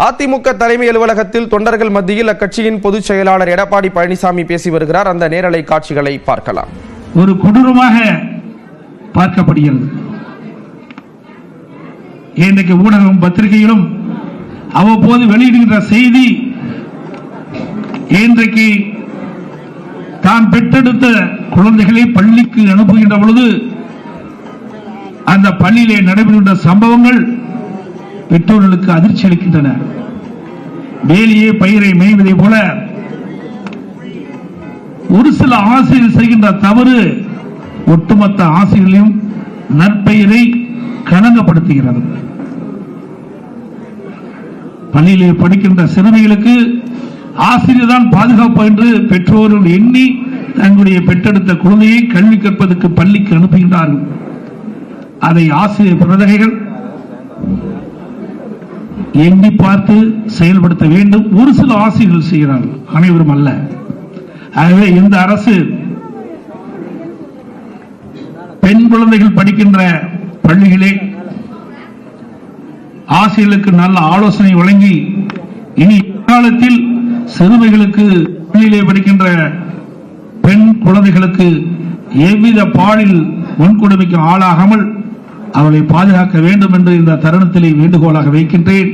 அதிமுக தலைமை அலுவலகத்தில் தொண்டர்கள் மத்தியில் அக்கட்சியின் பொதுச் செயலாளர் எடப்பாடி பழனிசாமி பேசி வருகிறார். அந்த நேரலை காட்சிகளை பார்க்கலாம். ஒரு கொடூரமாக பார்க்கப்படுகிறது. இன்றைக்கு ஊடகம் பத்திரிகையிலும் அவ்வப்போது வெளியிடுகின்ற செய்தி, இன்றைக்கு தான் பெற்றெடுத்த குழந்தைகளை பள்ளிக்கு அனுப்புகின்ற பொழுது அந்த பள்ளியிலே நடைபெறுகின்ற சம்பவங்கள் பெற்றோர்களுக்கு அதிர்ச்சி அளிக்கின்றன. வேலியே பயிரை மேய்வதை போல ஒரு சில ஆசிரியர் செய்கின்ற தவறு ஒட்டுமொத்த ஆசிரியர்களையும் நற்பெயரை களங்கப்படுத்துகிறது. பள்ளியிலே படிக்கின்ற சிறுமிகளுக்கு ஆசிரியர் தான் பாதுகாப்பு என்று பெற்றோர்கள் எண்ணி தங்களுடைய பெற்றெடுத்த குழந்தையை கல்வி கற்பதற்கு பள்ளிக்கு அனுப்புகின்றார்கள். அதை ஆசிரியர் பிரதகைகள் எண்ணி பார்த்து செயல்படுத்த வேண்டும். ஒரு சில ஆசிரியர்கள் செய்கிறார்கள், அனைவரும் அல்ல. ஆகவே இந்த அரசு பெண் குழந்தைகள் படிக்கின்ற பள்ளிகளே ஆசிரியர்களுக்கு நல்ல ஆலோசனை வழங்கி இனி காலத்தில் சிறுமிகளுக்கு பள்ளியிலே படிக்கின்ற பெண் குழந்தைகளுக்கு எவ்வித பாலியல் வன்கொடுமைக்கு ஆளாகாமல் அவளை பாதுகாக்க வேண்டும் என்று இந்த தருணத்திலே வேண்டுகோளாக வைக்கின்றேன்.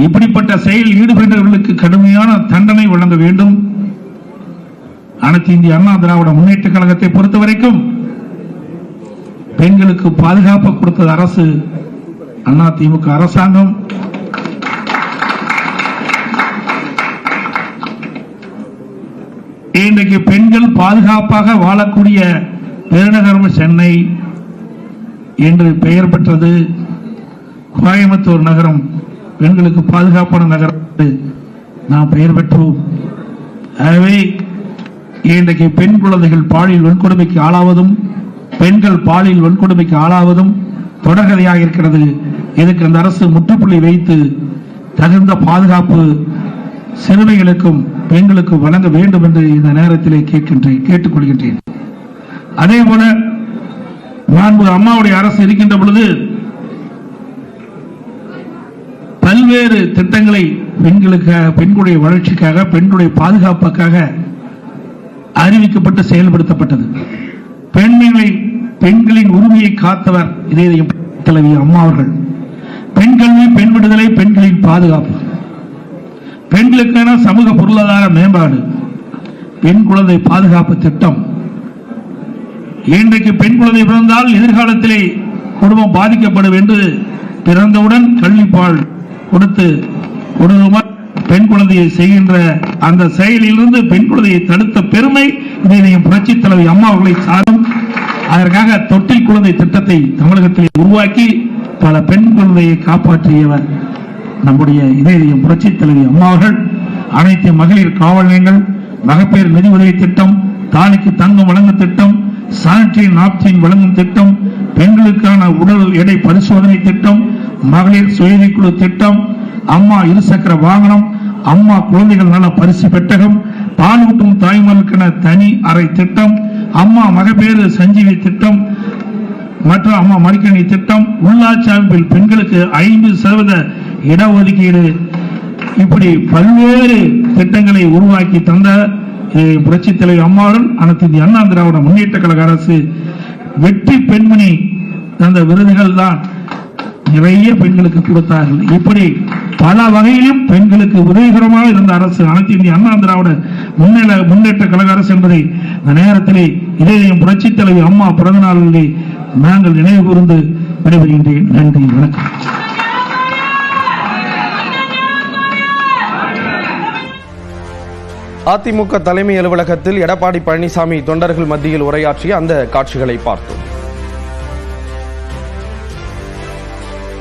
இப்படிப்பட்ட செயலில் ஈடுபட்டவர்களுக்கு கடுமையான தண்டனை வழங்க வேண்டும். அனைத்து இந்திய அண்ணா திராவிட முன்னேற்ற கழகத்தை பொறுத்தவரைக்கும் பெண்களுக்கு பாதுகாப்பு கொடுத்தது அரசு அதிமுக அரசாங்கம். இன்றைக்கு பெண்கள் பாதுகாப்பாக வாழக்கூடிய பெருநகரம் சென்னை என்று பெயர் பெற்றது. கோயம்புத்தூர் நகரம் பெண்களுக்கு பாதுகாப்பான நகரம் நாம் பெயர் பெற்றோம். ஆகவே இன்றைக்கு பெண் குழந்தைகள் பாலியல் வன்கொடுமைக்கு ஆளாவதும் பெண்கள் பாலியல் வன்கொடுமைக்கு ஆளாவதும் தொடர்கதையாக இருக்கிறது. இதுக்கு அந்த அரசு முற்றுப்புள்ளி வைத்து தகுந்த பாதுகாப்பு சிறுமிகளுக்கும் பெண்களுக்கும் வழங்க வேண்டும் என்று இந்த நேரத்திலே கேட்டுக்கொள்கின்றேன். அதே போல மாண்பு அம்மாவுடைய அரசு இருக்கின்ற பொழுது பல்வேறு திட்டங்களை பெண்களுக்காக, பெண்களுடைய வளர்ச்சிக்காக, பெண்களுடைய பாதுகாப்புக்காக அறிவிக்கப்பட்டு செயல்படுத்தப்பட்டது. பெண்களின் உரிமையை காத்தவர் இதே தலைவி அம்மா அவர்கள். பெண் கல்வி, பெண் விடுதலை, பெண்களின் பாதுகாப்பு, பெண்களுக்கான சமூக பொருளாதார மேம்பாடு, பெண் குழந்தை பாதுகாப்பு திட்டம். இன்றைக்கு பெண் குழந்தை பிறந்தால் எதிர்காலத்திலே குடும்பம் பாதிக்கப்படும் என்று பிறந்தவுடன் கல்விப்பால் கொடுத்து பெண் குழந்தையை செய்கின்ற அந்த செயலிலிருந்து பெண் குழந்தையை தடுத்த பெருமை இதயம் புரட்சி தலைவி அம்மா அவர்களை சாரும். அதற்காக தொட்டில் குழந்தை திட்டத்தை தமிழகத்தில் உருவாக்கி பல பெண் குழந்தையை காப்பாற்றியவர் நம்முடைய இதயம் புரட்சி தலைவி அம்மா அவர்கள். அனைத்து மகளிர் காவல் நிலையங்கள், மகப்பேறு நிதி உதவி திட்டம், தாலிக்கு தங்கம் வழங்கும் திட்டம், சானிட்டரி நாப்கின் வழங்கும் திட்டம், பெண்களுக்கான உடல் எடை பரிசோதனை திட்டம், மகளிர் சுயக்குழு திட்டம், அம்மா இருசக்கர வாகனம், அம்மா குழந்தைகள் நல பரிசு பெட்டகம், பாலூட்டும் தாய்மார்களுக்கான தனி அறை திட்டம், அம்மா மகப்பேறு சஞ்சீவி திட்டம் மற்றும் அம்மா மடிக்கணி திட்டம், உள்ளாட்சி அமைப்பில் பெண்களுக்கு 50% இடஒதுக்கீடு, இப்படி பல்வேறு திட்டங்களை உருவாக்கி தந்த புரட்சி தலைவி அம்மாவுடன் அனைத்து இந்திய அண்ணா திராவிட முன்னேற்ற கழக அரசு வெற்றி பெண்மணி தந்த விருதுகள் தான் நிறைய பெண்களுக்கு கொடுத்தார்கள். இப்படி பல வகையிலும் பெண்களுக்கு உதவிகரமாக இருந்த அரசு அனைத்து இந்திய அண்ணா திராவிட முன்னேற்ற கழக அரசு என்பதை இந்த நேரத்திலே இதயம் புரட்சி தலைவி அம்மா பிறந்த நாளிலே நாங்கள் நினைவு கூர்ந்து விடைபெறுகின்றேன். நன்றி, வணக்கம். அதிமுக தலைமை அலுவலகத்தில் எடப்பாடி பழனிசாமி தொண்டர்கள் மத்தியில் உரையாற்றிய அந்த காட்சிகளை பார்த்தோம்.